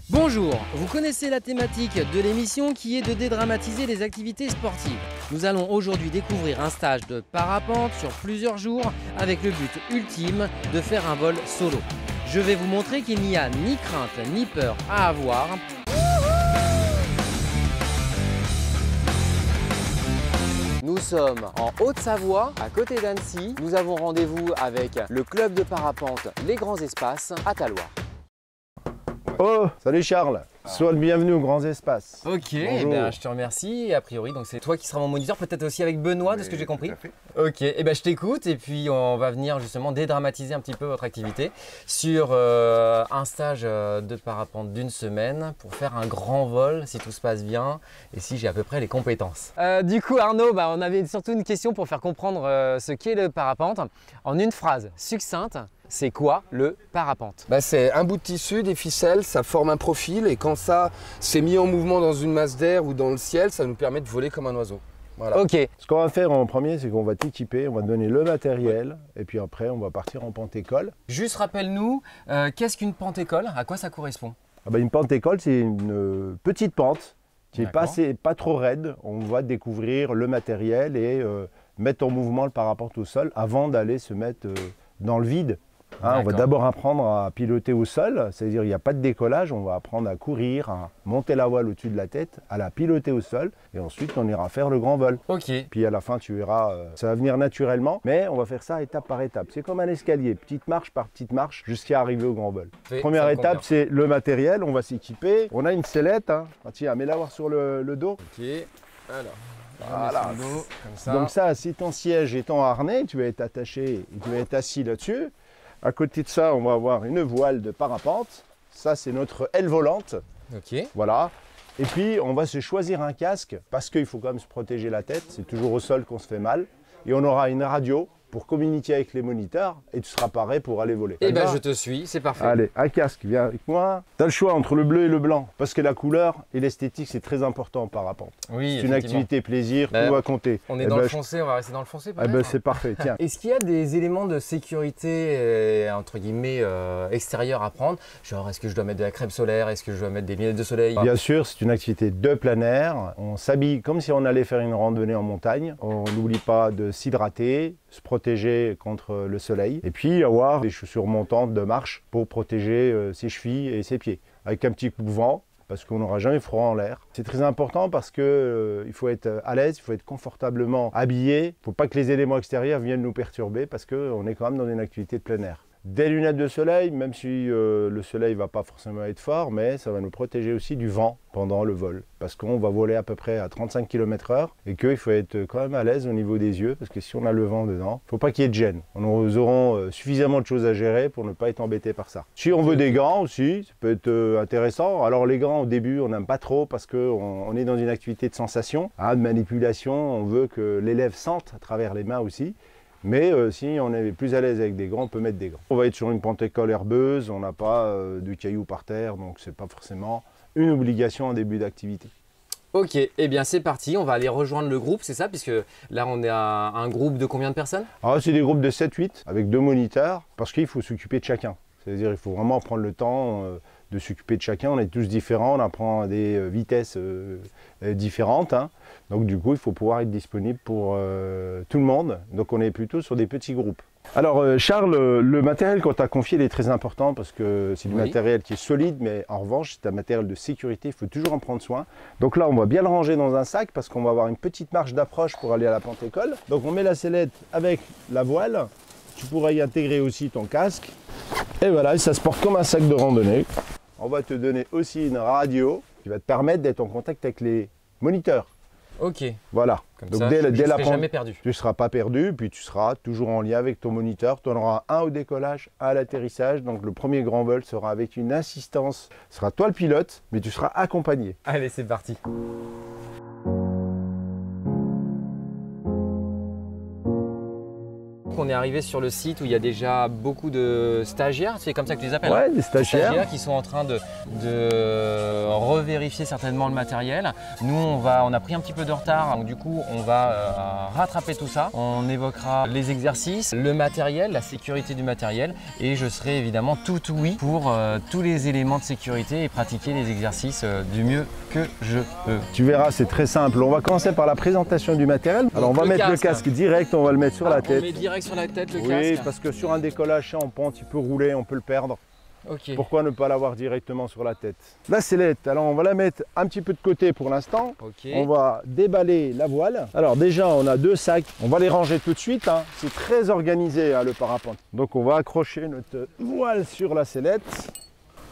Bonjour, vous connaissez la thématique de l'émission qui est de dédramatiser les activités sportives. Nous allons aujourd'hui découvrir un stage de parapente sur plusieurs jours avec le but ultime de faire un vol solo. Je vais vous montrer qu'il n'y a ni crainte ni peur à avoir. Nous sommes en Haute-Savoie, à côté d'Annecy. Nous avons rendez-vous avec le club de parapente Les Grands Espaces à Talloires. Oh, salut Charles, sois le bienvenu aux Grands Espaces. Ok, je te remercie. A priori, donc c'est toi qui seras mon moniteur, peut-être aussi avec Benoît, de ce que j'ai compris. Ok, je t'écoute et puis on va venir justement dédramatiser un petit peu votre activité sur un stage de parapente d'une semaine pour faire un grand vol si tout se passe bien et si j'ai à peu près les compétences. Du coup Arnaud, on avait surtout une question pour faire comprendre ce qu'est le parapente en une phrase succincte. C'est quoi le parapente? C'est un bout de tissu, des ficelles, ça forme un profil et quand ça s'est mis en mouvement dans une masse d'air ou dans le ciel, ça nous permet de voler comme un oiseau. Voilà. Ok. Ce qu'on va faire en premier, c'est qu'on va t'équiper, on va te donner le matériel et puis après on va partir en pente-école. Juste rappelle-nous, qu'est-ce qu'une pente-école? À quoi ça correspond? Une pente-école, c'est une petite pente qui n'est pas trop raide. On va découvrir le matériel et mettre en mouvement le parapente au sol avant d'aller se mettre dans le vide. On va d'abord apprendre à piloter au sol, c'est-à-dire il n'y a pas de décollage, on va apprendre à courir, à monter la voile au-dessus de la tête, à la piloter au sol et ensuite on ira faire le grand vol. Ok. Puis à la fin tu verras, ça va venir naturellement, mais on va faire ça étape par étape. C'est comme un escalier, petite marche par petite marche jusqu'à arriver au grand vol. Première étape, c'est le matériel, on va s'équiper. On a une sellette, tiens, mets-la voir sur le dos. Ok, alors. Voilà. Comme ça. Donc ça, si ton siège est en harnais, tu vas être attaché et tu vas être assis là-dessus. À côté de ça, on va avoir une voile de parapente. Ça, c'est notre aile volante. Ok. Voilà. Et puis, on va se choisir un casque parce qu'il faut quand même se protéger la tête. C'est toujours au sol qu'on se fait mal. Et on aura une radio pour communiquer avec les moniteurs et tu seras paré pour aller voler. Je te suis, c'est parfait. Allez, un casque, viens avec moi. Tu as le choix entre le bleu et le blanc parce que la couleur et l'esthétique, c'est très important en parapente. Oui, c'est une activité plaisir, tout va compter. On est dans le foncé, on va rester dans le foncé c'est parfait, tiens. Est-ce qu'il y a des éléments de sécurité, entre guillemets, extérieurs à prendre? Genre, est-ce que je dois mettre de la crème solaire? Est-ce que je dois mettre des lunettes de soleil? Bien sûr, c'est une activité de plein air. On s'habille comme si on allait faire une randonnée en montagne. On n'oublie pas de s'hydrater, se protéger contre le soleil et puis avoir des chaussures montantes de marche pour protéger ses chevilles et ses pieds avec un petit coup de vent parce qu'on n'aura jamais froid en l'air. C'est très important parce que il faut être à l'aise, il faut être confortablement habillé. Il ne faut pas que les éléments extérieurs viennent nous perturber parce qu'on est quand même dans une activité de plein air. Des lunettes de soleil, même si le soleil ne va pas forcément être fort, mais ça va nous protéger aussi du vent pendant le vol. Parce qu'on va voler à peu près à 35 km/h et qu'il faut être quand même à l'aise au niveau des yeux, parce que si on a le vent dedans, il ne faut pas qu'il y ait de gêne. Nous aurons suffisamment de choses à gérer pour ne pas être embêté par ça. Si on veut des gants aussi, ça peut être intéressant. Alors les gants au début, on n'aime pas trop parce qu'on est dans une activité de sensation, de manipulation, on veut que l'élève sente à travers les mains aussi. Mais si on est plus à l'aise avec des gants, on peut mettre des gants. On va être sur une pente-école herbeuse, on n'a pas de cailloux par terre, donc c'est pas forcément une obligation en début d'activité. Ok, c'est parti, on va aller rejoindre le groupe, c'est ça? Puisque là on est à un groupe de combien de personnes? Alors c'est des groupes de 7-8 avec 2 moniteurs, parce qu'il faut s'occuper de chacun. C'est-à-dire il faut vraiment prendre le temps de s'occuper de chacun, on est tous différents, on apprend à des vitesses différentes. Donc du coup, il faut pouvoir être disponible pour tout le monde. Donc on est plutôt sur des petits groupes. Alors Charles, le matériel qu'on t'a confié il est très important parce que c'est du matériel qui est solide, mais en revanche, c'est un matériel de sécurité, il faut toujours en prendre soin. Donc là, on va bien le ranger dans un sac parce qu'on va avoir une petite marche d'approche pour aller à la pente-école. Donc on met la sellette avec la voile. Tu pourras y intégrer aussi ton casque. Et voilà, ça se porte comme un sac de randonnée. On va te donner aussi une radio qui va te permettre d'être en contact avec les moniteurs. Ok. Voilà. Comme donc ça, dès je ne la serai jamais perdu. Tu ne seras pas perdu, puis tu seras toujours en lien avec ton moniteur. Tu en auras un au décollage, un à l'atterrissage. Donc le premier grand vol sera avec une assistance. Ce sera toi le pilote, mais tu seras accompagné. Allez, c'est parti. qu'on est arrivé sur le site où il y a déjà beaucoup de stagiaires, c'est comme ça que tu les appelles? Ouais, des stagiaires qui sont en train de revérifier certainement le matériel. Nous, on a pris un petit peu de retard, donc du coup, on va rattraper tout ça. On évoquera les exercices, le matériel, la sécurité du matériel et je serai évidemment tout oui pour tous les éléments de sécurité et pratiquer les exercices du mieux que je peux. Tu verras, c'est très simple. On va commencer par la présentation du matériel. Alors, on va mettre le casque direct, on va le mettre sur la tête. On met direct sur la tête le casque? Oui, parce que sur un décollage en pente, il peut rouler, on peut le perdre. Okay. Pourquoi ne pas l'avoir directement sur la tête? La sellette, alors on va la mettre un petit peu de côté pour l'instant. Okay. On va déballer la voile. Alors déjà, on a 2 sacs. On va les ranger tout de suite. Hein. C'est très organisé le parapente. Donc on va accrocher notre voile sur la sellette.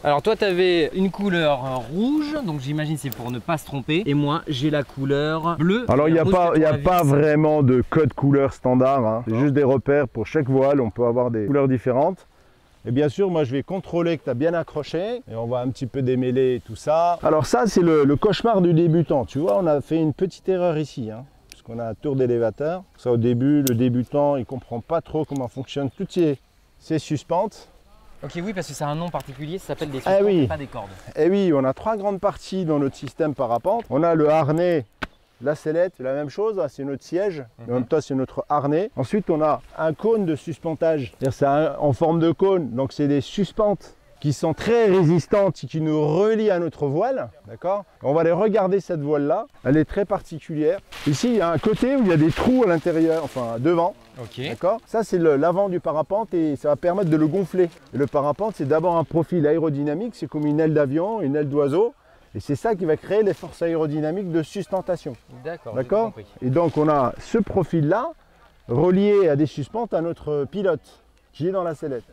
Alors toi, tu avais une couleur rouge, donc j'imagine c'est pour ne pas se tromper. Et moi, j'ai la couleur bleue. Alors il n'y a pas vraiment de code couleur standard. Hein. C'est juste des repères pour chaque voile. On peut avoir des couleurs différentes. Et bien sûr, moi je vais contrôler que tu as bien accroché et on va un petit peu démêler tout ça. Alors ça, c'est le cauchemar du débutant. Tu vois, on a fait une petite erreur ici, hein, parce qu'on a un tour d'élévateur. Ça au début, le débutant, il ne comprend pas trop comment fonctionnent toutes ces suspentes. Ok, oui, parce que c'est un nom particulier, ça s'appelle des suspentes et pas des cordes. Eh oui, on a 3 grandes parties dans notre système parapente. On a le harnais. La sellette, c'est la même chose, c'est notre siège, en même temps c'est notre harnais. Ensuite on a un cône de suspentage, c'est en forme de cône, donc c'est des suspentes qui sont très résistantes et qui nous relient à notre voile, d'accord? On va aller regarder cette voile là, elle est très particulière. Ici il y a un côté où il y a des trous à l'intérieur, enfin devant, d'accord? Ça c'est l'avant du parapente et ça va permettre de le gonfler. Et le parapente c'est d'abord un profil aérodynamique, c'est comme une aile d'avion, une aile d'oiseau. Et c'est ça qui va créer les forces aérodynamiques de sustentation. D'accord. Et donc on a ce profil-là relié à des suspentes à notre pilote qui est dans la sellette.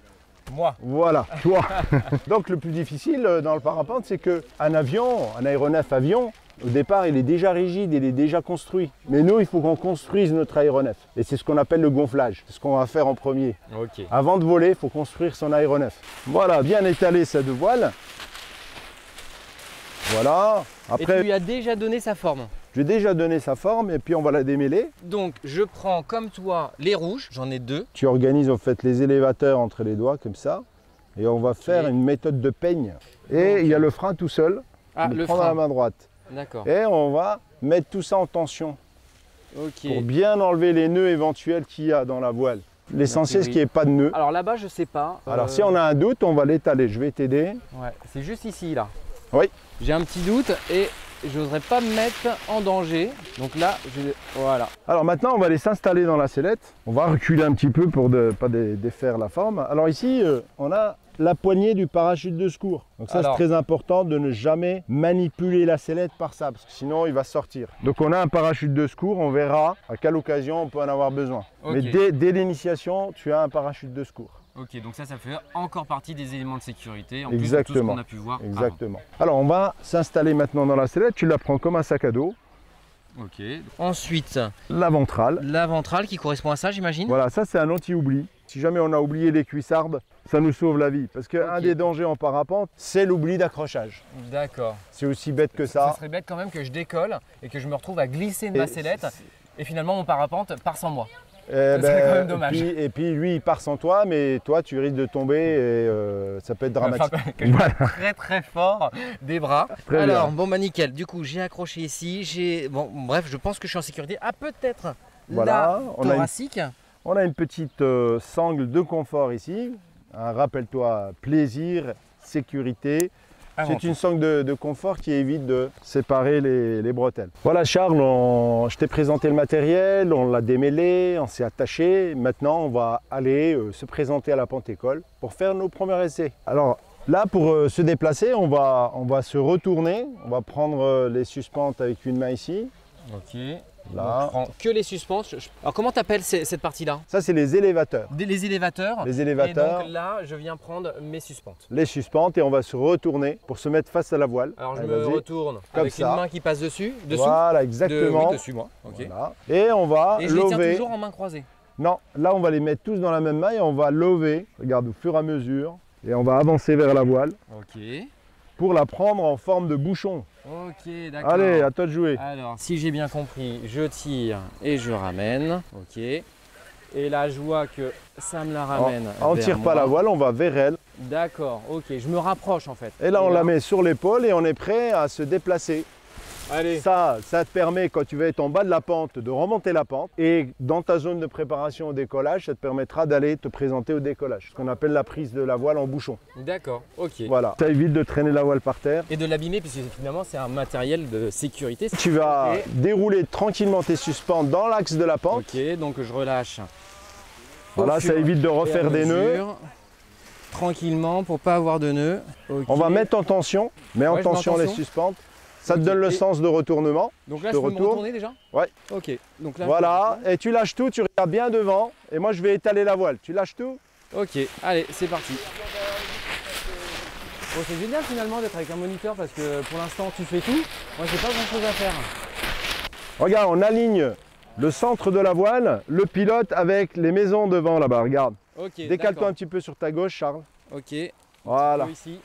Moi. Voilà, toi. Donc le plus difficile dans le parapente, c'est qu'un avion, un aéronef avion, au départ il est déjà rigide, il est déjà construit. Mais nous, il faut qu'on construise notre aéronef. Et c'est ce qu'on appelle le gonflage. C'est ce qu'on va faire en premier. Okay. Avant de voler, il faut construire son aéronef. Voilà, bien étaler cette voile. Voilà. Après, et tu lui as déjà donné sa forme? J'ai déjà donné sa forme et puis on va la démêler. Donc je prends comme toi les rouges, j'en ai 2. Tu organises en fait les élévateurs entre les doigts comme ça. Et on va faire une méthode de peigne. Et il y a le frein tout seul. Ah, le frein frein. dans la main droite. D'accord. Et on va mettre tout ça en tension. Pour bien enlever les nœuds éventuels qu'il y a dans la voile. L'essentiel, c'est qu'il n'y ait pas de nœuds. Alors là-bas, je sais pas. Alors si on a un doute, on va l'étaler. Je vais t'aider. Ouais, c'est juste ici là. Oui. J'ai un petit doute et je n'oserais pas me mettre en danger. Donc là, voilà. Alors maintenant, on va aller s'installer dans la sellette. On va reculer un petit peu pour ne pas défaire la forme. Alors ici, on a la poignée du parachute de secours. Donc ça, c'est très important de ne jamais manipuler la sellette par ça, parce que sinon, il va sortir. Donc on a un parachute de secours, on verra à quelle occasion on peut en avoir besoin. Okay. Mais dès l'initiation, tu as un parachute de secours. Ok, donc ça fait encore partie des éléments de sécurité, en Exactement. plus de tout ce qu'on a pu voir. Exactement. Alors on va s'installer maintenant dans la sellette, tu la prends comme un sac à dos. Ok. Ensuite, la ventrale. La ventrale qui correspond à ça, j'imagine. Voilà, ça c'est un anti-oubli. Si jamais on a oublié les cuissardes, ça nous sauve la vie. Parce qu'un des dangers en parapente, c'est l'oubli d'accrochage. D'accord. C'est aussi bête que ça. Ça serait bête quand même que je décolle et que je me retrouve à glisser de ma sellette et finalement mon parapente part sans moi. C'est quand même dommage. Et puis lui il part sans toi, mais toi tu risques de tomber et ça peut être dramatique. Voilà. Très très fort des bras. Alors bon bah nickel, du coup j'ai accroché ici, bon bref je pense que je suis en sécurité. Ah peut-être voilà, la thoracique. On a une petite sangle de confort ici. Rappelle-toi, plaisir, sécurité. C'est une sangle de confort qui évite de séparer les bretelles. Voilà Charles, je t'ai présenté le matériel, on l'a démêlé, on s'est attaché. Maintenant on va aller se présenter à la Pente-École pour faire nos premiers essais. Alors là pour se déplacer, on va se retourner. On va prendre les suspentes avec une main ici. Ok. Là. On prend que les suspentes. Alors comment t'appelles cette partie-là? Ça c'est les élévateurs. Les élévateurs. Les élévateurs. Et donc là, je viens prendre mes suspentes. Les suspentes et on va se retourner pour se mettre face à la voile. Alors je me retourne comme avec ça. une main qui passe dessous. Voilà, exactement. Oui, dessus moi. Ok. Voilà. Et on va et je les tiens toujours en main croisée. Non, là on va les mettre tous dans la même main et on va lever. Regarde au fur et à mesure. Et on va avancer vers la voile. Ok. Pour la prendre en forme de bouchon. Ok, d'accord. Allez, à toi de jouer. Alors, si j'ai bien compris, je tire et je ramène. Ok. Et là, je vois que ça me la ramène. On ne tire pas la voile, on va vers elle. D'accord, ok, je me rapproche en fait. Et là, on la met sur l'épaule et on est prêt à se déplacer. Allez. Ça te permet, quand tu vas être en bas de la pente, de remonter la pente. Et dans ta zone de préparation au décollage, ça te permettra d'aller te présenter au décollage. Ce qu'on appelle la prise de la voile en bouchon. D'accord, ok. Voilà, ça évite de traîner la voile par terre. Et de l'abîmer, puisque finalement, c'est un matériel de sécurité. Tu vas dérouler tranquillement tes suspens dans l'axe de la pente. Ok, donc je relâche. Voilà, ça évite de refaire des nœuds. Tranquillement, pour pas avoir de nœuds. Okay. On va mettre en tension, mets en tension les suspentes. Ça te donne le sens de retournement. Donc là, je peux me retourner déjà? Ouais. Ok. Donc là, voilà, et tu lâches tout, tu regardes bien devant. Et moi, je vais étaler la voile. Tu lâches tout? Ok, allez, c'est parti. Bon, c'est génial finalement d'être avec un moniteur parce que pour l'instant, tu fais tout. Moi, j'ai pas grand chose à faire. Regarde, on aligne le centre de la voile, le pilote avec les maisons devant là-bas. Regarde. Ok. Décale-toi un petit peu sur ta gauche, Charles. Ok. Voilà. Ici.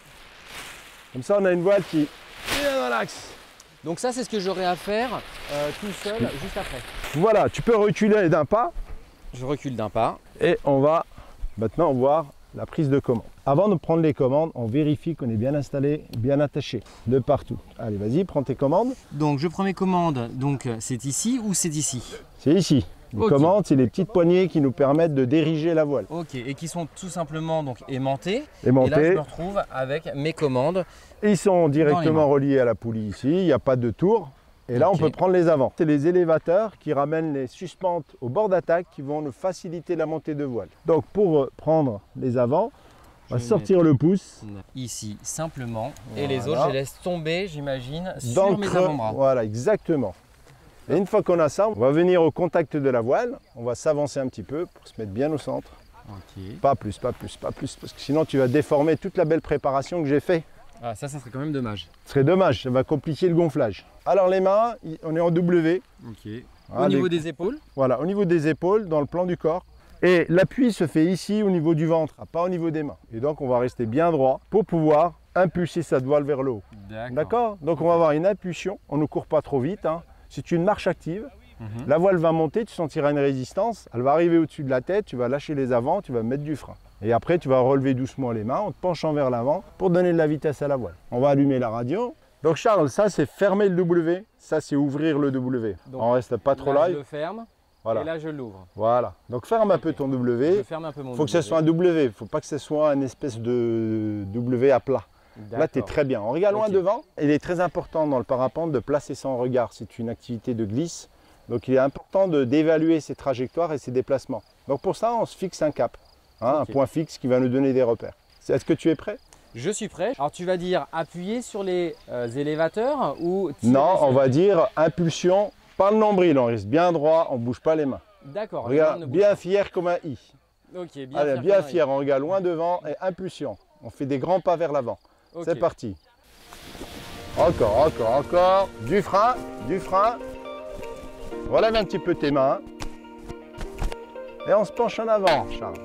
Comme ça, on a une voile qui est bien dans l'axe. Donc ça, c'est ce que j'aurai à faire tout seul juste après. Voilà, tu peux reculer d'un pas. Je recule d'un pas. Et on va maintenant voir la prise de commande. Avant de prendre les commandes, on vérifie qu'on est bien installé, bien attaché de partout. Allez, vas-y, prends tes commandes. Donc je prends mes commandes. Donc c'est ici ou c'est ici? C'est ici. Les commandes, c'est les petites poignées qui nous permettent de diriger la voile. Ok, et qui sont tout simplement donc aimantées. Aimantées. Et là, je me retrouve avec mes commandes. Ils sont directement reliés à la poulie ici, il n'y a pas de tour. Et là, on peut prendre les avants. C'est les élévateurs qui ramènent les suspentes au bord d'attaque qui vont nous faciliter la montée de voile. Donc, pour prendre les avants, on va sortir le pouce. Ici, simplement. Voilà. Et les autres, je les laisse tomber, j'imagine, dans sur mes avant-bras. Voilà, exactement. Et une fois qu'on a ça, on va venir au contact de la voile. On va s'avancer un petit peu pour se mettre bien au centre. Okay. Pas plus, pas plus, pas plus. Parce que sinon, tu vas déformer toute la belle préparation que j'ai faite. Ah, ça serait quand même dommage. Ce serait dommage, ça va compliquer le gonflage. Alors les mains, on est en W. Ok. Au niveau des épaules? Voilà, au niveau des épaules, dans le plan du corps. Et l'appui se fait ici au niveau du ventre, pas au niveau des mains. Et donc on va rester bien droit pour pouvoir impulser cette voile vers le haut. D'accord. Donc on va avoir une impulsion, on ne court pas trop vite. Hein. C'est une marche active. La voile va monter, tu sentiras une résistance. Elle va arriver au-dessus de la tête, tu vas lâcher les avants, tu vas mettre du frein. Et après, tu vas relever doucement les mains en te penchant vers l'avant pour donner de la vitesse à la voile. On va allumer la radio. Donc Charles, ça c'est fermer le W, ça c'est ouvrir le W. Donc, on reste pas trop là. live. Je le ferme. Voilà. Et là, je l'ouvre. Voilà. Donc ferme un peu ton W. Je ferme un peu mon W. Il faut que ce soit un W. Il ne faut pas que ce soit une espèce de W à plat. Là, tu es très bien. On regarde loin devant. Il est très important dans le parapente de placer son regard. C'est une activité de glisse. Donc il est important d'évaluer ses trajectoires et ses déplacements. Donc pour ça, on se fixe un cap. Hein, un point fixe qui va nous donner des repères. Est-ce que tu es prêt? Je suis prêt. Alors tu vas dire appuyer sur les élévateurs ou tirer? Non, on va dire impulsion, pas le nombril. On reste bien droit, on ne bouge pas les mains. D'accord. Regarde, bien fier comme un I. Ok, bien allez, fier. Bien fier, on regarde loin devant et impulsion. On fait des grands pas vers l'avant. Okay. C'est parti. Encore, encore, encore. Du frein, du frein. Relève un petit peu tes mains. Et on se penche en avant, Charles.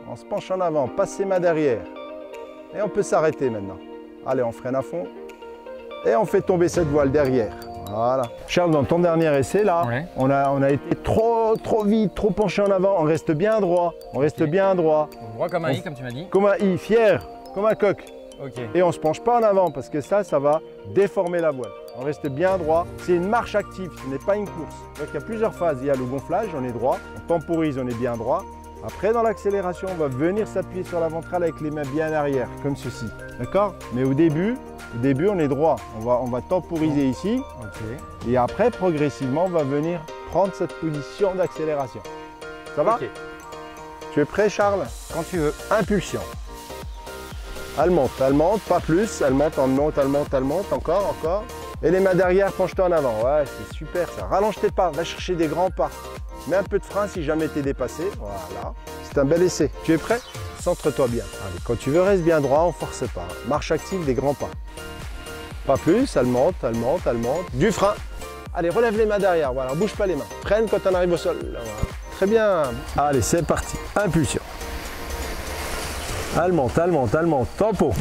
On se penche en avant, passe ses mains derrière. Et on peut s'arrêter maintenant. Allez, on freine à fond. Et on fait tomber cette voile derrière. Voilà. Charles, dans ton dernier essai, là, on a été trop vite, trop penché en avant. On reste bien droit. On reste bien droit. Droit comme un I, comme tu m'as dit. Comme un I, fier, comme un coq. Okay. Et on ne se penche pas en avant parce que ça va déformer la voile. On reste bien droit. C'est une marche active, ce n'est pas une course. Donc il y a plusieurs phases. Il y a le gonflage, on est droit. On temporise, on est bien droit. Après, dans l'accélération, on va venir s'appuyer sur la ventrale avec les mains bien arrière, comme ceci. D'accord? Mais au début, on est droit. On va temporiser ici. Okay. Et après, progressivement, on va venir prendre cette position d'accélération. Ça va? Tu es prêt, Charles? Quand tu veux. Impulsion. Elle monte, pas plus. Elle monte, elle monte, encore, encore. Et les mains derrière, penche-toi en avant. Ouais, c'est super ça. Rallonge tes pas, va chercher des grands pas. Mets un peu de frein si jamais t'es dépassé. Voilà. C'est un bel essai. Tu es prêt? Centre-toi bien. Allez, quand tu veux, reste bien droit, on force pas. Marche active, des grands pas. Pas plus, elle monte, elle monte, elle monte. Du frein. Allez, relève les mains derrière. Voilà, bouge pas les mains. Freine quand on arrive au sol. Voilà. Très bien. Allez, c'est parti. Impulsion. Elle monte, elle monte, elle monte. Tempo.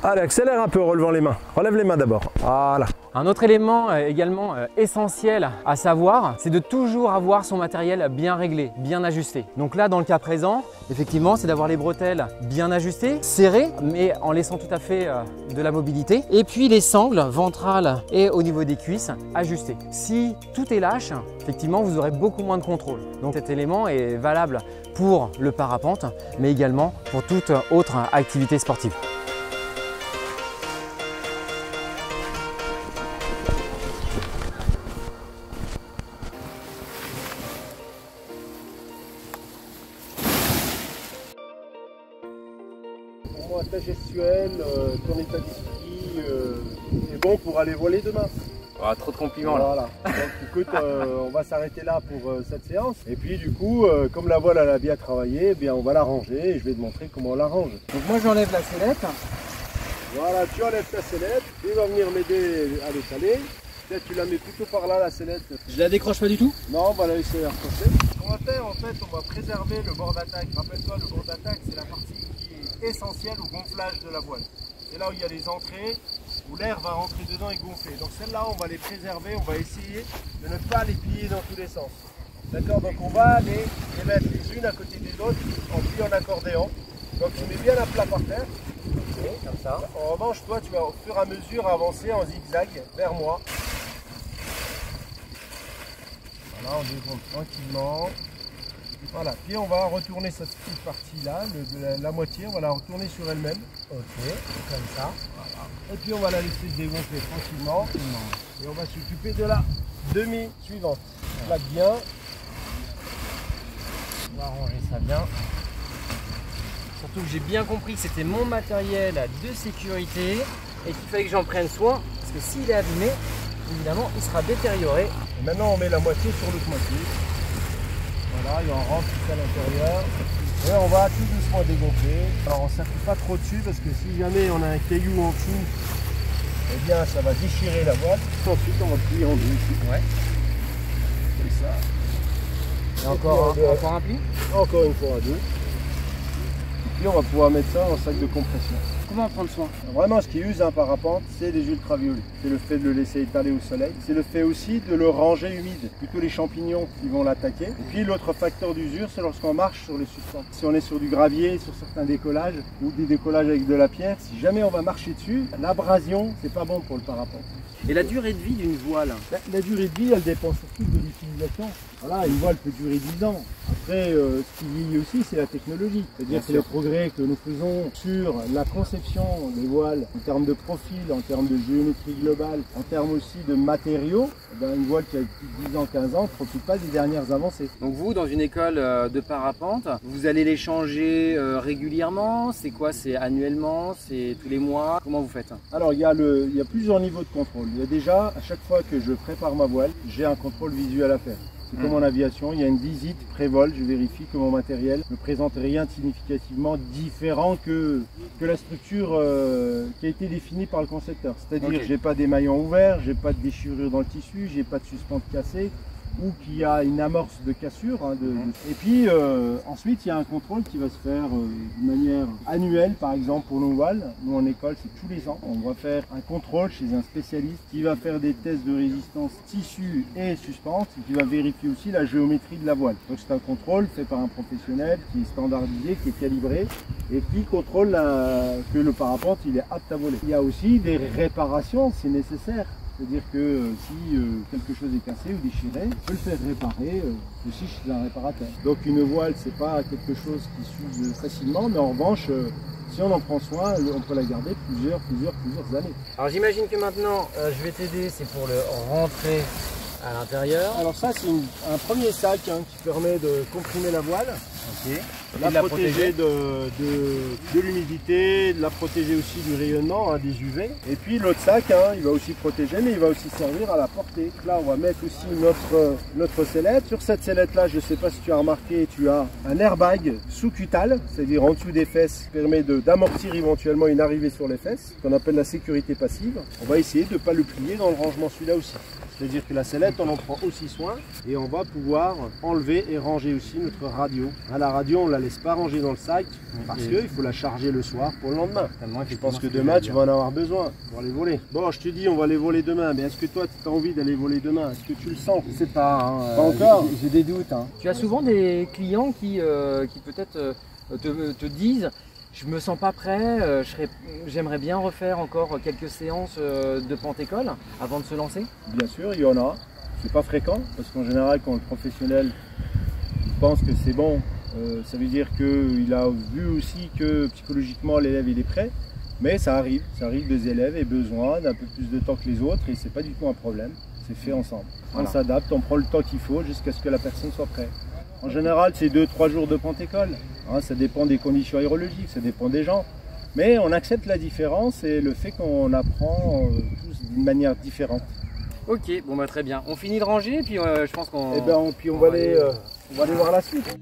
Allez, accélère un peu en relevant les mains. Relève les mains d'abord. Voilà. Un autre élément également essentiel à savoir, c'est de toujours avoir son matériel bien réglé, bien ajusté. Donc là, dans le cas présent, effectivement, c'est d'avoir les bretelles bien ajustées, serrées, mais en laissant tout à fait de la mobilité. Et puis les sangles ventrales et au niveau des cuisses ajustées. Si tout est lâche, effectivement, vous aurez beaucoup moins de contrôle. Donc cet élément est valable pour le parapente, mais également pour toute autre activité sportive. Pour moi, ta gestuelle, ton état d'esprit est bon pour aller voler demain. Oh, trop de compliments là. Voilà. Donc écoute, on va s'arrêter là pour cette séance. Et puis du coup, comme la voile elle a bien travaillé, eh bien, on va la ranger et je vais te montrer comment on la range. Donc moi j'enlève la sellette. Voilà, tu enlèves ta sellette, il va venir m'aider à l'étaler. Peut-être tu la mets plutôt par là la sellette. Je la décroche pas du tout? Non, on va la laisser accrocher. Ce qu'on va faire en fait, on va préserver le bord d'attaque. Rappelle-toi, le bord d'attaque c'est la partie qui est essentielle au gonflage de la voile. C'est là où il y a les entrées, où l'air va rentrer dedans et gonfler. Donc celles-là, on va les préserver, on va essayer de ne pas les plier dans tous les sens. D'accord? Donc on va les mettre les unes à côté des autres en pli en accordéon. Donc tu mets bien la plat par terre. Okay, comme ça. En revanche, toi, tu vas au fur et à mesure avancer en zigzag vers moi. Voilà, on dégonfle tranquillement. Voilà, puis on va retourner cette petite partie-là, la moitié, on va la retourner sur elle-même. Ok, comme ça. Voilà. Et puis on va la laisser se dégonfler tranquillement. Et on va s'occuper de la demi suivante. Plaque bien. On va ranger ça bien. Surtout que j'ai bien compris que c'était mon matériel de sécurité et qu'il fallait que j'en prenne soin. Parce que s'il est abîmé, évidemment, il sera détérioré. Et maintenant, on met la moitié sur l'autre moitié. Voilà, et on rentre tout à l'intérieur. Et on va tout doucement dégonfler. Alors on ne s'appuie pas trop dessus parce que si jamais on a un caillou en dessous, eh bien ça va déchirer la voile. Ensuite on va plier en deux ici. Ouais. Comme ça. Et encore un pli? Encore une fois à deux. Et puis on va pouvoir mettre ça en sac de compression. Comment prendre soin? Vraiment, ce qui use un parapente, c'est les ultraviolets. C'est le fait de le laisser étaler au soleil. C'est le fait aussi de le ranger humide. Plutôt les champignons qui vont l'attaquer. Et puis l'autre facteur d'usure, c'est lorsqu'on marche sur les substances. Si on est sur du gravier, sur certains décollages, ou des décollages avec de la pierre, si jamais on va marcher dessus, l'abrasion, c'est pas bon pour le parapente. Et la durée de vie d'une voile? La durée de vie, elle dépend surtout de l'utilisation. Voilà, une voile peut durer 10 ans. Après, ce qui vieillit aussi, c'est la technologie. C'est-à-dire que les progrès que nous faisons sur la conception des voiles, en termes de profil, en termes de géométrie globale, en termes aussi de matériaux, une voile qui a plus de 10 ans, 15 ans, ne profite pas des dernières avancées. Donc vous, dans une école de parapente, vous allez les changer régulièrement? C'est quoi? C'est annuellement? C'est tous les mois? Comment vous faites? Alors, il y a plusieurs niveaux de contrôle. Il y a déjà, à chaque fois que je prépare ma voile, j'ai un contrôle visuel à faire. C'est comme en aviation, il y a une visite pré-vol, je vérifie que mon matériel ne présente rien de significativement différent que la structure qui a été définie par le concepteur. C'est-à-dire que j'ai pas d'émaillons ouverts, j'ai pas de déchirure dans le tissu, j'ai pas de suspente cassée ou qu'il y a une amorce de cassure. Et puis ensuite il y a un contrôle qui va se faire de manière annuelle, par exemple pour nos voiles. Nous en école c'est tous les ans. On va faire un contrôle chez un spécialiste qui va faire des tests de résistance tissu et suspente et qui va vérifier aussi la géométrie de la voile. Donc c'est un contrôle fait par un professionnel qui est standardisé, qui est calibré et qui contrôle que le parapente il est apte à voler. Il y a aussi des réparations si nécessaire. C'est-à-dire que si quelque chose est cassé ou déchiré, on peut le faire réparer aussi chez un réparateur. Donc une voile, c'est pas quelque chose qui s'use facilement, mais en revanche, si on en prend soin, on peut la garder plusieurs années. Alors j'imagine que maintenant, je vais t'aider, c'est pour le rentrer à l'intérieur. Alors ça, c'est un premier sac qui permet de comprimer la voile. Ok. La protéger de l'humidité, de la protéger aussi du rayonnement des UV. Et puis l'autre sac, il va aussi protéger, mais il va aussi servir à la portée. Là, on va mettre aussi notre sellette. Sur cette sellette-là, je ne sais pas si tu as remarqué, tu as un airbag sous-cutal, c'est-à-dire en dessous des fesses, qui permet d'amortir éventuellement une arrivée sur les fesses, qu'on appelle la sécurité passive. On va essayer de ne pas le plier dans le rangement celui-là aussi. Parce C'est-à-dire que la sellette, on en prend aussi soin et on va pouvoir enlever et ranger aussi notre radio. La radio, on ne la laisse pas ranger dans le sac parce qu'il faut la charger le soir pour le lendemain. Je pense que demain, tu vas en avoir besoin pour aller voler. Bon, je te dis, on va aller voler demain, mais est-ce que toi, tu as envie d'aller voler demain? Est-ce que tu le sens? Je sais pas, hein, pas encore. J'ai des doutes. Hein. Tu as souvent des clients qui peut-être te disent je me sens pas prêt, j'aimerais bien refaire encore quelques séances de Pentécole avant de se lancer? Bien sûr, il y en a. C'est pas fréquent parce qu'en général, quand le professionnel il pense que c'est bon, ça veut dire qu'il a vu aussi que psychologiquement l'élève il est prêt. Mais ça arrive des élèves aient besoin d'un peu plus de temps que les autres et c'est pas du tout un problème. C'est fait ensemble. Voilà. On s'adapte, on prend le temps qu'il faut jusqu'à ce que la personne soit prête. En général, c'est 2-3 jours de Pentécole. Hein, ça dépend des conditions aérologiques, ça dépend des gens. Mais on accepte la différence et le fait qu'on apprend tous d'une manière différente. Ok, bon bah très bien. On finit de ranger et puis je pense qu'on... on va aller voir la suite.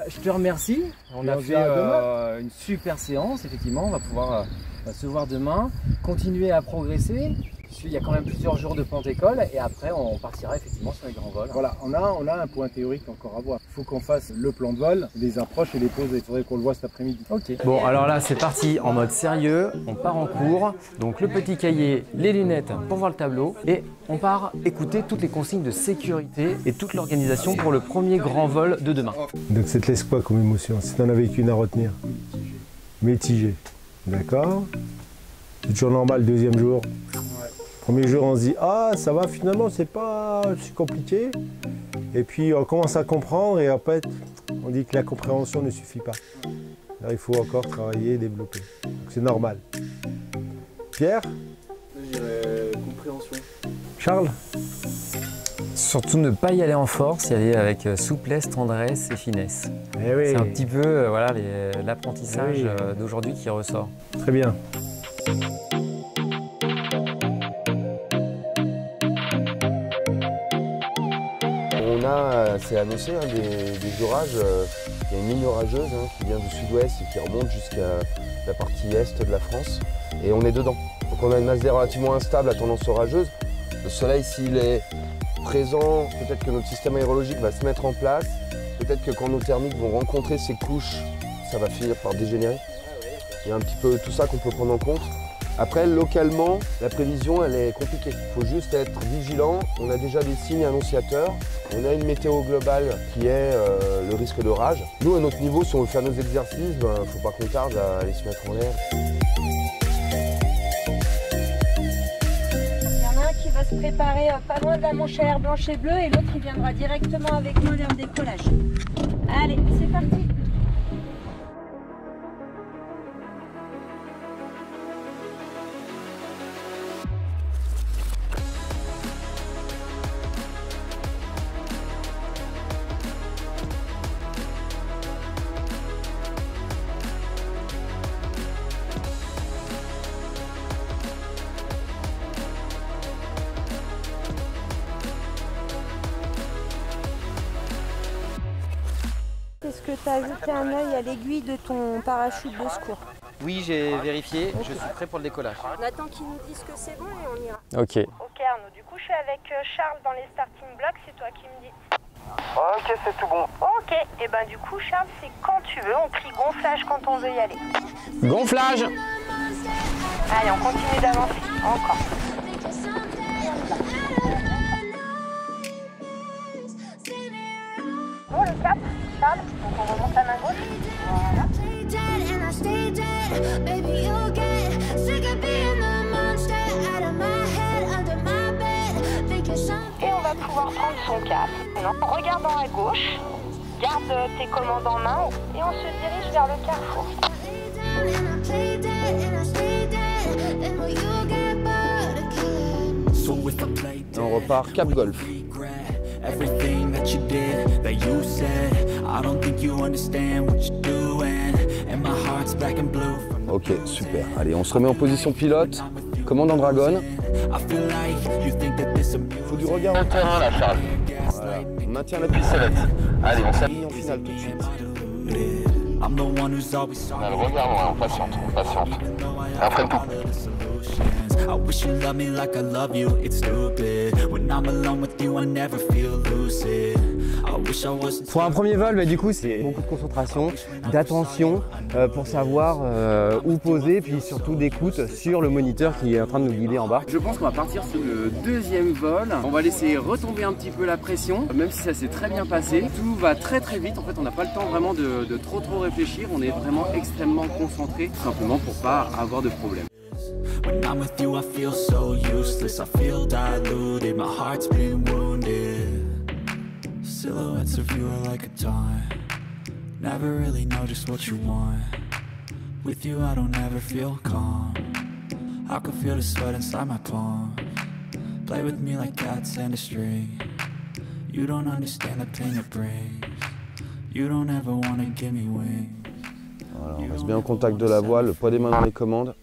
Je te remercie. On a fait une super séance, effectivement. On va pouvoir se voir demain, continuer à progresser. Il y a quand même plusieurs jours de Pentécole et après on partira effectivement sur les grands vols. Voilà, on a un point théorique encore à voir. Il faut qu'on fasse le plan de vol, les approches et les pauses. Il faudrait qu'on le voit cet après-midi. Ok. Bon, alors là c'est parti en mode sérieux. On part en cours. Donc le petit cahier, les lunettes pour voir le tableau et on part écouter toutes les consignes de sécurité et toute l'organisation pour le premier grand vol de demain. Donc ça te laisse quoi comme émotion si tu en avais qu'une à retenir? Mitigé. D'accord. C'est toujours normal, deuxième jour. Premier jour, on se dit « Ah, ça va, finalement, c'est compliqué. » Et puis, on commence à comprendre et en fait, on dit que la compréhension ne suffit pas. Alors, il faut encore travailler et développer. Donc, c'est normal. Pierre? Je dirais compréhension. Charles? Surtout ne pas y aller en force, y aller avec souplesse, tendresse et finesse. Eh oui. C'est un petit peu l'apprentissage d'aujourd'hui qui ressort. Très bien. C'est annoncé des orages. Il y a une ligne orageuse qui vient du sud-ouest et qui remonte jusqu'à la partie est de la France. Et on est dedans. Donc on a une masse d'air relativement instable à tendance orageuse. Le soleil, s'il est présent, peut-être que notre système aérologique va se mettre en place. Peut-être que quand nos thermiques vont rencontrer ces couches, ça va finir par dégénérer. Il y a un petit peu tout ça qu'on peut prendre en compte. Après, localement, la prévision, elle est compliquée. Il faut juste être vigilant. On a déjà des signes annonciateurs. On a une météo globale qui est le risque d'orage. Nous, à notre niveau, si on veut faire nos exercices, il ne faut pas qu'on tarde à aller se mettre en l'air. Il y en a un qui va se préparer pas loin de la manche à air blanche et bleue et l'autre, il viendra directement avec nous vers le décollage. Allez, c'est parti. Est-ce que tu as ajouté un œil à l'aiguille de ton parachute de secours? Oui, j'ai vérifié, je suis prêt pour le décollage. On attend qu'ils nous disent que c'est bon et on ira. Ok. Ok Arnaud, du coup je suis avec Charles dans les starting blocks, c'est toi qui me dis. Ok, c'est tout bon. Ok, et ben du coup Charles, c'est quand tu veux, on crie gonflage quand on veut y aller. Gonflage! Allez, on continue d'avancer, encore. Bon, le cap, Charles, donc on remonte la main gauche. Voilà. Et on va pouvoir prendre son cap. En regardant à gauche, garde tes commandes en main et on se dirige vers le carrefour. On repart Cap Golf. Everything that you did, that you said, I don't think you understand what you're doing, and my heart's black and blue. Ok, super. Allez, on se remet en position pilote. Commande en dragon. Faut du regard en terrain là, Charles. Voilà. On maintient la piste sellette. Allez, on s'aligne en finale tout de suite. I'm the one who's always sorry. Regarde, on patiente, on patiente. Après tout. I wish you loved me like I love you, it's stupid. When I'm alone with you, I never feel lucid. I wish I wasn't. Pour un premier vol, bah, du coup, c'est beaucoup de concentration, d'attention pour savoir où poser, puis surtout d'écoute sur le moniteur qui est en train de nous guider en bas. Je pense qu'on va partir sur le deuxième vol. On va laisser retomber un petit peu la pression, même si ça s'est très bien passé. Tout va très très vite. En fait, on n'a pas le temps vraiment de trop réfléchir. On est vraiment extrêmement concentré, tout simplement pour pas avoir de problème. When I'm with you, I feel so useless. I feel diluted, my heart's been wounded. Silhouettes of you are like a taunt. Never really know just what you want. With you, I don't ever feel calm. I can feel the sweat inside my palm. Play with me like cats and a string. You don't understand the pain it brings. You don't ever wanna give me wings. Voilà, on reste bien au contact de la voile, le poids des mains dans les commandes.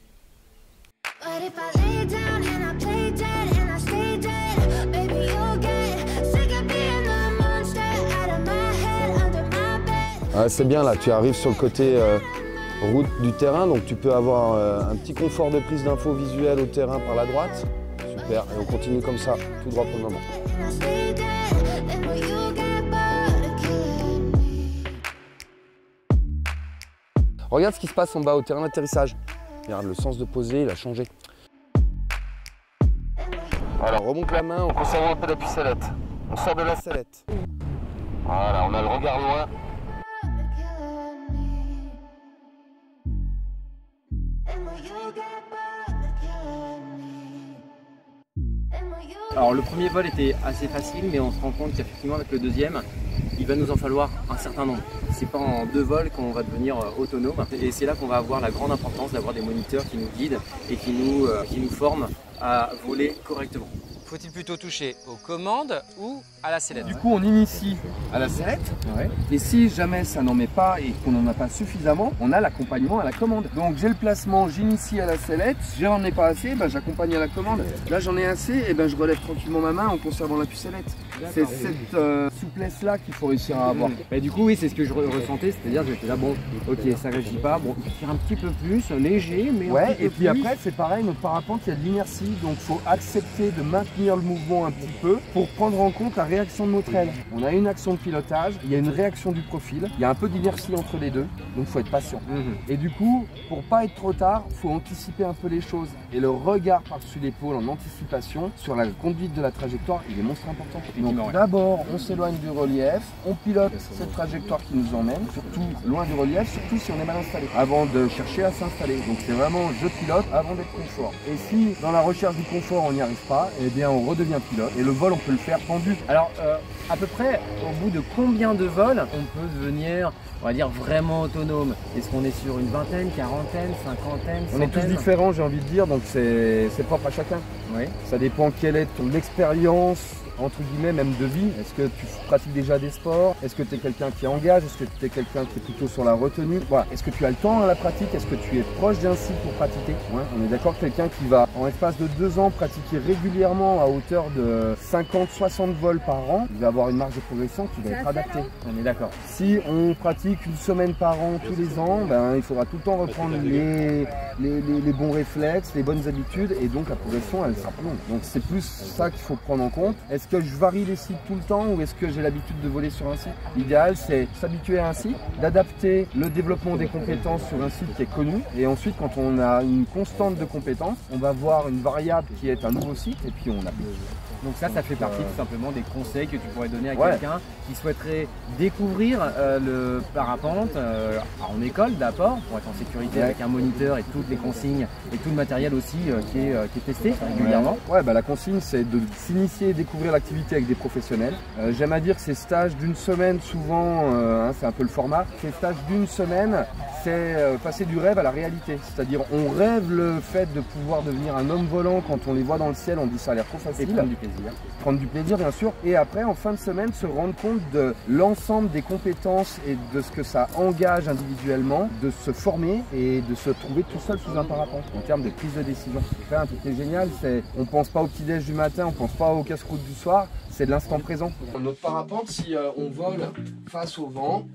Ah, c'est bien là, tu arrives sur le côté route du terrain, donc tu peux avoir un petit confort de prise d'infos visuelles au terrain par la droite. Super, et on continue comme ça, tout droit pour le moment. Regarde ce qui se passe en bas au terrain d'atterrissage. Regarde, le sens de poser, il a changé. Voilà, on remonte la main, on conserve un peu la pucellette. On sort de la sellette. Voilà, on a le regard loin. Alors le premier vol était assez facile, mais on se rend compte qu'effectivement avec le deuxième, il va nous en falloir un certain nombre. C'est pas en 2 vols qu'on va devenir autonome, et c'est là qu'on va avoir la grande importance d'avoir des moniteurs qui nous guident et qui nous forment à voler correctement. Faut-il plutôt toucher aux commandes ou à la sellette? Du coup, on initie à la sellette. Ouais. Et si jamais ça n'en met pas et qu'on n'en a pas suffisamment, on a l'accompagnement à la commande. Donc j'ai le placement, j'initie à la sellette. Si j'en ai pas assez, ben, j'accompagne à la commande. Là, j'en ai assez, et ben, je relève tranquillement ma main en conservant la pucellette. C'est cette souplesse-là qu'il faut réussir à avoir. Et du coup, oui, c'est ce que je ressentais, c'est-à-dire que j'étais là, bon, ok, ça réagit pas, bon, il tire un petit peu plus, léger, mais ouais, et puis après, c'est pareil, notre parapente, il y a de l'inertie, donc il faut accepter de maintenir le mouvement un petit peu pour prendre en compte la réaction de notre aile. On a une action de pilotage, il y a une réaction du profil, il y a un peu d'inertie entre les deux, donc il faut être patient. Et du coup, pour pas être trop tard, il faut anticiper un peu les choses. Et le regard par-dessus l'épaule en anticipation sur la conduite de la trajectoire, il est monstre important. Donc d'abord, on s'éloigne du relief, on pilote cette trajectoire qui nous emmène, surtout loin du relief, surtout si on est mal installé, avant de chercher à s'installer. Donc c'est vraiment je pilote avant d'être confort. Et si dans la recherche du confort on n'y arrive pas, eh bien on redevient pilote. Et le vol on peut le faire tendu. Alors à peu près au bout de combien de vols on peut devenir, on va dire, vraiment autonome? Est-ce qu'on est sur une vingtaine, quarantaine, cinquantaine, centaine? On est tous différents, j'ai envie de dire, donc c'est propre à chacun. Oui. Ça dépend quelle est ton expérience, entre guillemets, même de vie. Est-ce que tu pratiques déjà des sports? Est-ce que tu es quelqu'un qui engage? Est-ce que tu es quelqu'un qui est plutôt sur la retenue? Voilà. Est-ce que tu as le temps à la pratique? Est-ce que tu es proche d'un site pour pratiquer? Ouais. On est d'accord que quelqu'un qui va, en espace de 2 ans, pratiquer régulièrement à hauteur de 50-60 vols par an, il va avoir une marge de progression qui va être adaptée. On est d'accord. Si on pratique 1 semaine par an tous les ans, ben, il faudra tout le temps reprendre les bons réflexes, les bonnes habitudes, et donc la progression, elle sera plus longue. Donc c'est plus ça qu'il faut prendre en compte. Est-ce que je varie les sites tout le temps ou est-ce que j'ai l'habitude de voler sur un site? L'idéal, c'est s'habituer à un site, d'adapter le développement des compétences sur un site qui est connu, et ensuite quand on a une constante de compétences, on va voir une variable qui est un nouveau site et puis on applique. Donc ça fait partie tout simplement des conseils que tu pourrais donner à quelqu'un qui souhaiterait découvrir le parapente en école d'abord, pour être en sécurité avec un moniteur et toutes les consignes et tout le matériel aussi qui est testé régulièrement. Ouais, bah, la consigne, c'est de s'initier et découvrir l'activité avec des professionnels. J'aime à dire que ces stages d'1 semaine, souvent, c'est un peu le format, ces stages d'1 semaine, c'est passer du rêve à la réalité. C'est-à-dire on rêve le fait de pouvoir devenir un homme volant. Quand on les voit dans le ciel, on dit ça a l'air trop facile. Et prendre du plaisir. Prendre du plaisir, bien sûr. Et après, en fin de semaine, se rendre compte de l'ensemble des compétences et de ce que ça engage individuellement, de se former et de se trouver tout seul sous un parapente en termes de prise de décision. C'est un truc qui est génial, c'est on pense pas au petit-déj du matin, on pense pas au casse-croûte du soir, c'est de l'instant présent. Notre parapente, si on vole face au vent,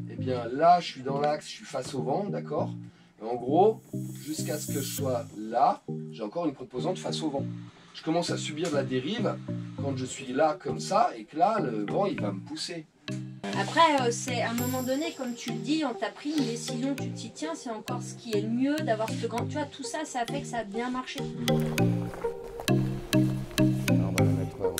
eh bien là, je suis dans l'axe, je suis face au vent, d'accord? Et en gros, jusqu'à ce que je sois là, j'ai encore une composante face au vent. Je commence à subir de la dérive quand je suis là comme ça et que là, le vent, il va me pousser. Après, c'est à un moment donné, comme tu le dis, on t'a pris une décision, tu t'y tiens, c'est encore ce qui est le mieux d'avoir ce grand... Tu vois, tout ça, ça fait que ça a bien marché. On va le mettre...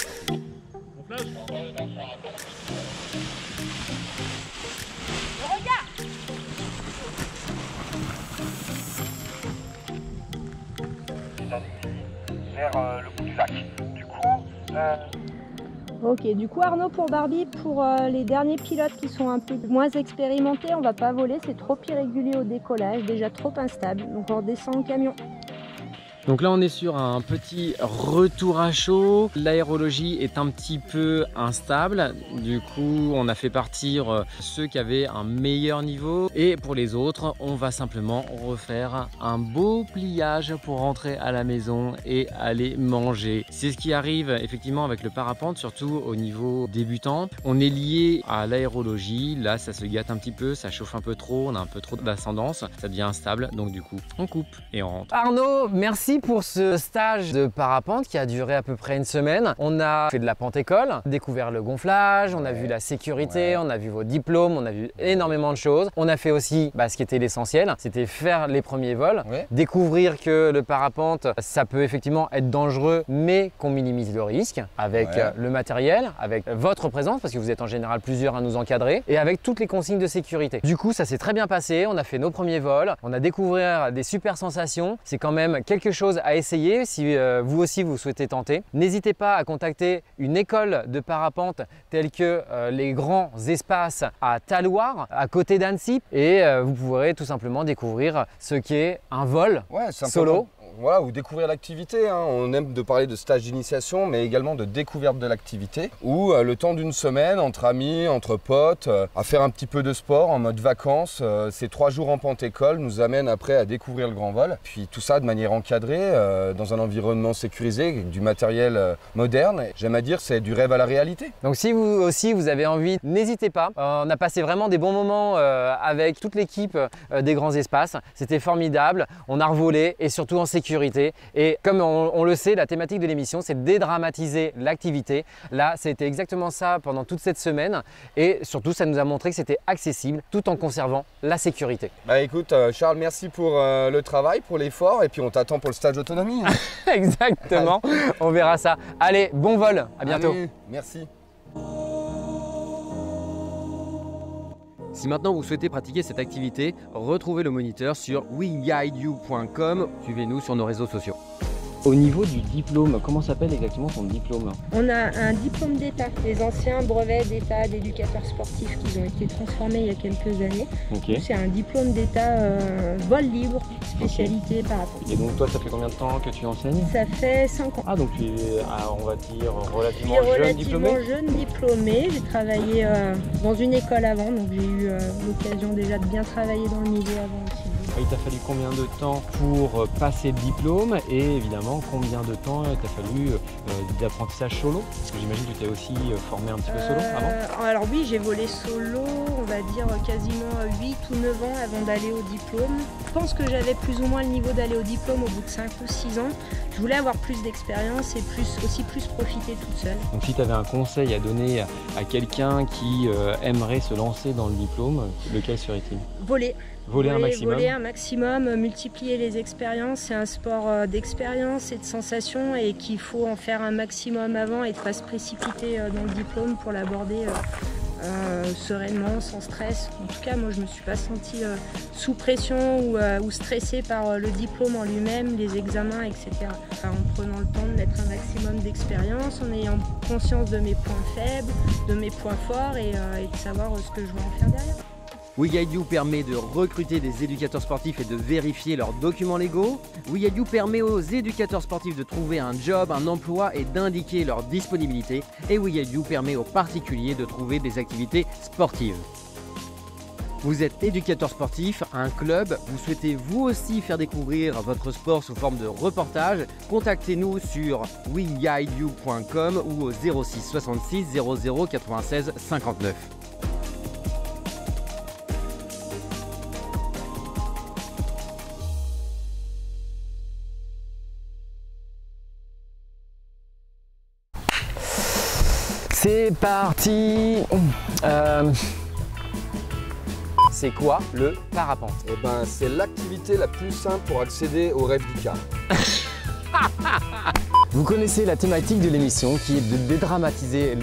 vers le bout du lac. Du coup, Ok, du coup Arnaud pour Barbie, pour les derniers pilotes qui sont un peu moins expérimentés, on va pas voler, c'est trop irrégulier au décollage, déjà trop instable, donc on redescend au camion. Donc là on est sur un petit retour à chaud, l'aérologie est un petit peu instable, du coup on a fait partir ceux qui avaient un meilleur niveau et pour les autres on va simplement refaire un beau pliage pour rentrer à la maison et aller manger. C'est ce qui arrive effectivement avec le parapente, surtout au niveau débutant. On est lié à l'aérologie, là ça se gâte un petit peu, ça chauffe un peu trop, on a un peu trop d'ascendance, ça devient instable, donc du coup on coupe et on rentre. Arnaud, merci pour ce stage de parapente qui a duré à peu près une semaine. On a fait de la pente-école, découvert le gonflage, on a vu la sécurité, on a vu vos diplômes, on a vu énormément de choses. On a fait aussi ce qui était l'essentiel, c'était faire les premiers vols, découvrir que le parapente, ça peut effectivement être dangereux, mais qu'on minimise le risque avec le matériel, avec votre présence, parce que vous êtes en général plusieurs à nous encadrer, et avec toutes les consignes de sécurité. Du coup, ça s'est très bien passé, on a fait nos premiers vols, on a découvert des super sensations. C'est quand même quelque chose à essayer si vous aussi vous souhaitez tenter. N'hésitez pas à contacter une école de parapente telle que les grands espaces à Talloires, à côté d'Annecy, et vous pourrez tout simplement découvrir ce qu'est un vol solo. Voilà, ou découvrir l'activité. Hein. On aime de parler de stage d'initiation, mais également de découverte de l'activité. Où le temps d'une semaine, entre amis, entre potes, à faire un petit peu de sport en mode vacances. Ces 3 jours en pente-école nous amènent après à découvrir le grand vol. Puis tout ça de manière encadrée, dans un environnement sécurisé, avec du matériel moderne. J'aime à dire, c'est du rêve à la réalité. Donc si vous aussi vous avez envie, n'hésitez pas. On a passé vraiment des bons moments avec toute l'équipe des grands espaces. C'était formidable. On a revolé et surtout en sécurité. Et comme on le sait, la thématique de l'émission, c'est de dédramatiser l'activité. Là, c'était exactement ça pendant toute cette semaine. Et surtout, ça nous a montré que c'était accessible tout en conservant la sécurité. Bah écoute, Charles, merci pour le travail, pour l'effort. Et puis on t'attend pour le stage d'autonomie. Hein. Exactement, on verra ça. Allez, bon vol, à bientôt. Allez, merci. Si maintenant vous souhaitez pratiquer cette activité, retrouvez le moniteur sur weguideyou.com. Suivez-nous sur nos réseaux sociaux. Au niveau du diplôme, comment s'appelle exactement ton diplôme? On a un diplôme d'État, les anciens brevets d'État d'éducateurs sportifs qui ont été transformés il y a quelques années. C'est un diplôme d'État vol libre, spécialité parapente. Et donc toi, ça fait combien de temps que tu enseignes? Ça fait 5 ans. Ah donc tu es, on va dire, relativement jeune diplômé. J'ai travaillé dans une école avant, donc j'ai eu l'occasion déjà de bien travailler dans le milieu avant aussi. Il t'a fallu combien de temps pour passer le diplôme et évidemment combien de temps il t'a fallu d'apprentissage solo? Parce que j'imagine que tu t'es aussi formé un petit peu solo avant. Alors oui, j'ai volé solo, on va dire quasiment 8 ou 9 ans avant d'aller au diplôme. Je pense que j'avais plus ou moins le niveau d'aller au diplôme au bout de 5 ou 6 ans. Je voulais avoir plus d'expérience et aussi plus profiter toute seule. Donc si tu avais un conseil à donner à quelqu'un qui aimerait se lancer dans le diplôme, lequel serait-il? Voler un maximum, multiplier les expériences. C'est un sport d'expérience et de sensations et qu'il faut en faire un maximum avant et de ne pas se précipiter dans le diplôme pour l'aborder sereinement, sans stress. En tout cas, moi je ne me suis pas sentie sous pression ou stressée par le diplôme en lui-même, les examens, etc. En prenant le temps de mettre un maximum d'expérience, en ayant conscience de mes points faibles, de mes points forts et de savoir ce que je vais en faire derrière. WeGuideYou permet de recruter des éducateurs sportifs et de vérifier leurs documents légaux. WeGuideYou permet aux éducateurs sportifs de trouver un job, un emploi et d'indiquer leur disponibilité. Et WeGuideYou permet aux particuliers de trouver des activités sportives. Vous êtes éducateur sportif, un club, vous souhaitez vous aussi faire découvrir votre sport sous forme de reportage, contactez-nous sur weguideyou.com ou au 06 66 00 96 59. C'est parti. C'est quoi le parapente? Eh ben, c'est l'activité la plus simple pour accéder au rêve d'Icare. Vous connaissez la thématique de l'émission qui est de dédramatiser.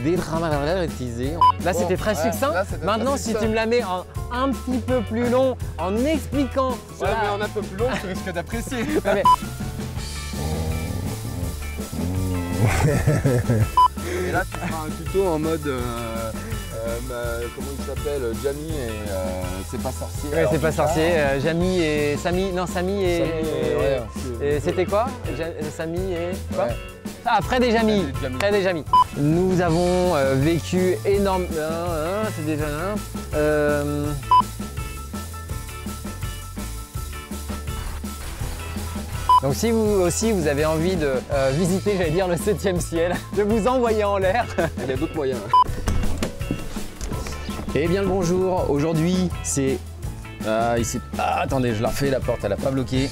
Là c'était très succinct. Maintenant si tu me la mets en un petit peu plus long en expliquant. Si tu la mets en un peu plus long, tu risques d'apprécier. Ouais, Et là tu feras un tuto en mode comment il s'appelle, Jamie et c'est pas sorcier. Ouais, c'est pas sorcier. Jamie et Samy. Non, Samy et. Et c'était quoi? Samy et quoi? Ouais. Ah, Fred et Jamie. Fred et Jamie. Nous avons vécu énormément. C'est déjà Donc si vous aussi vous avez envie de visiter, j'allais dire, le 7e ciel, de vous envoyer en l'air. Il y a d'autres moyens. Eh bien le bonjour, aujourd'hui c'est... attendez, je la refais, la porte elle n'a pas bloqué.